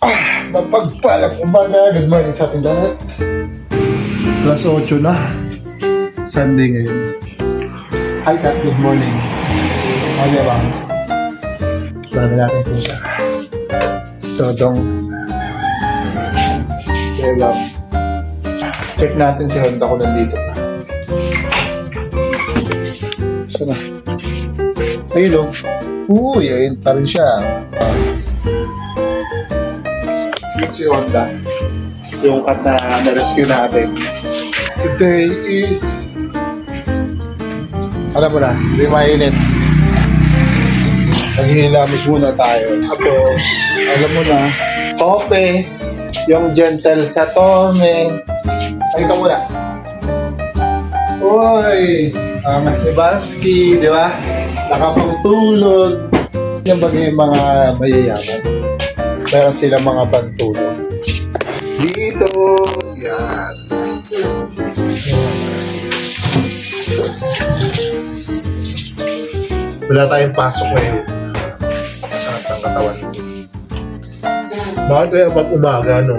Mapagpalang umaga. Good morning sa ating lahat. Plus 8 na. Sunday ngayon. Hi Kat, good morning. Ano ba? Sana natin po sa Todong. Kaya ba? Check natin si Honda ko nandito pa. Sana. Ayun o. Uy, ayun pa rin siya. Si Honda. Yung cat na na-rescue natin. Today is... Alam mo na, hindi mainit. Maghihilamos muna tayo. Tapos, alam mo na, Tope, yung gentle sa Tome. Ay, ka muna. Uy, mas ni Bansky, di ba? Nakapangtulog. Yung bagay mga mayayaman. Meron silang mga pantulog. Dito, yan. Wala tayong pasok ngayon. Masakit ang katawan. Bakit kaya pag umaga, no?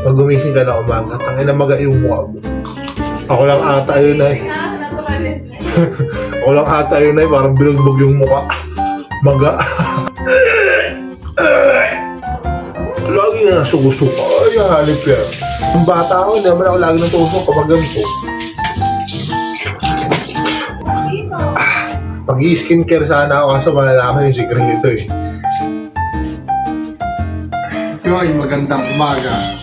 Pag gumising ka na umaga, tangin na maga yung mukha mo. Ako lang ata yun ay. Ako lang ata yun ay, parang binugbog yung mukha. Maga. Lagi na nasusuka. Ay, halip yan. Yung bata ako, hindi naman ako lagi nasusuka kapag ganito. Pag-i-skincare sana ako kaso malalaman yung sikreto eh. Yun, magandang umaga.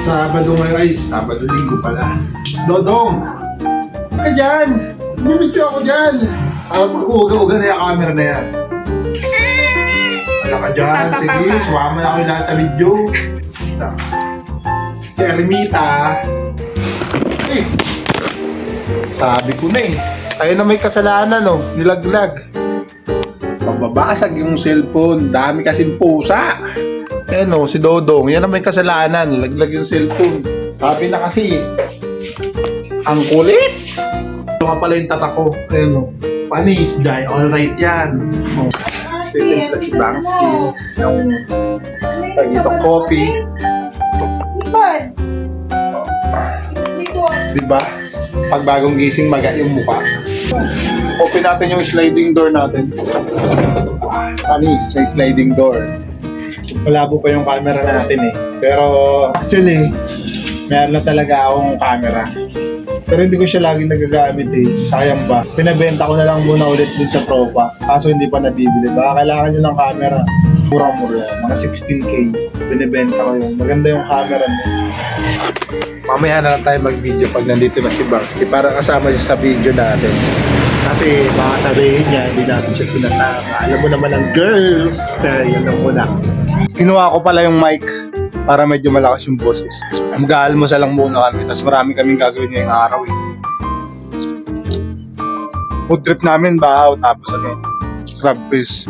Sabado ngayon, ay Sabado linggo pala. Dodong! Ka dyan! Bumidyo ako dyan! Mag-uga-uga na yung camera na yan. Wala ka dyan, sige, sumama na kayo lahat sa video. Si Ermita. Eh, sabi ko na eh. Tayo na may kasalanan, no? Nilaglag. Magbabasag yung cellphone. Dami kasing pusa. Eh, no? Si Dodong. Yan na may kasalanan. Nilaglag yung cellphone. Sabi na kasi, ang kulit. Ito nga pala yung tatak ko. Ayan, no? Panis, die. Alright yan. No? Titimpla si Bansky. Yung pagitong coffee. Diba? Pag bagong gising, maga yung mukha. Open natin yung sliding door natin. Panis, may sliding door. Malabo pa yung camera natin eh. Pero actually, meron na talaga akong camera. Pero hindi ko siya laging nagagamit eh. Sayang ba? Pinabenta ko na lang muna ulit dun sa Propa. Kaso hindi pa nabibili. Baka kailangan nyo ng camera. Mura-mura. Mga 16K. Binibenta ko yun. Maganda yung camera niya. Mamaya na lang tayo mag-video pag nandito na si Bansky para kasama siya sa video natin. Kasi baka sabihin niya, hindi natin siya sinasama. Alam mo naman ang girls. Kaya yun lang muna. Kinuha ko pala yung mic para medyo malakas yung boses. Mag-aalmusal lang muna kami. Tapos marami kaming gagawin ngayong araw eh. Food trip namin, bahaw. Tapos ano, crab fish.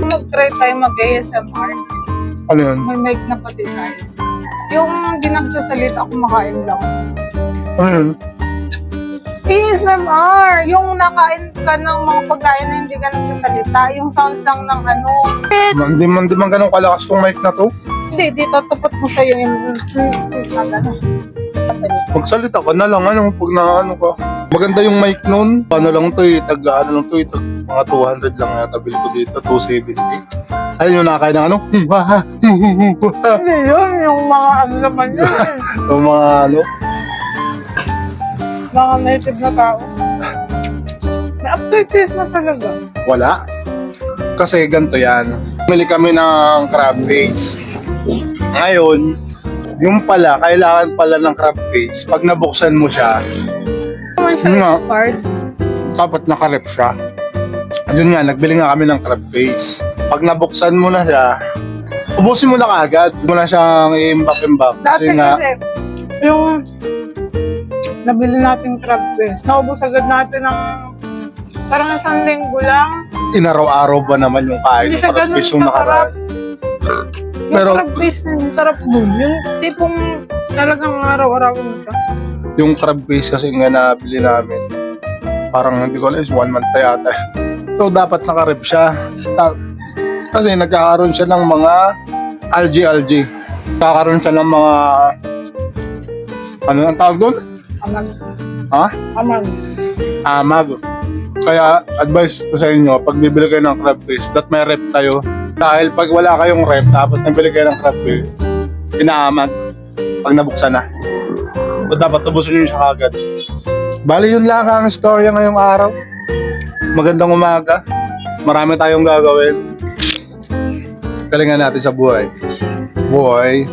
Mag-try tayo mag-ASMR. Ano yun? May mic na pati tayo. Yung di nagsasalita, kumakain lang. Ano yun? ASMR! Yung nakain ka ng mga pagkain na hindi ka nagsasalita. Yung sounds lang ng ano. Hindi man ganun kalakas tong mic na to. Hindi, dito tapat mo sa'yo yung ano. Magsalita ka na lang, ano, pag na ano ka. Maganda yung mic nun. Ano lang to eh, tag mga 200 lang yata bill ko dito, 270. Ayun yung nakakain ng ano? Hindi yun, yung mga ano naman yun. Yung mga ano? Mga native na tao. May aftertaste na talaga. Wala. Kasi ganito yan. Bumili kami ng crab face. Ngayon, yung pala, kailangan pala ng crab face. Pag nabuksan mo siya, Naman siya nga. expired. dapat nakarep siya. Yun nga, nagbili nga kami ng crab face. Pag nabuksan mo na siya, ubusin mo na kaagad. Huwag mo na siyang i-imbak-imbak. Dati Kasi nga, kasi, yung nabili natin crab face, naubos agad natin ng parang isang linggo lang. inaraw-araw ba naman yung kain Hindi ng siya crab ganun face yung kasarap. nakaraan? Yung Pero- crab face na yun, sarap dun. Yung tipong talagang araw-araw mo siya. Yung crab face kasi nga nabili namin, parang hindi ko alam, 1 month na yata. So, dapat nakarep siya. Kasi nagkakaroon siya ng mga algae. Nagkakaroon siya ng mga... Ano ang tawag doon? Amag. Ha? Amag. Amag. Kaya, advice ko sa inyo, pag bibili kayo ng crab paste, that may rep kayo. Dahil pag wala kayong rep, tapos nabili kayo ng crab paste, inaamag pag nabuksan na. So, dapat tubusin nyo siya kagad. Bali, yun lang ang istorya ngayong araw. Magandang umaga. Marami tayong gagawin. Galingan natin sa buhay. Buhay.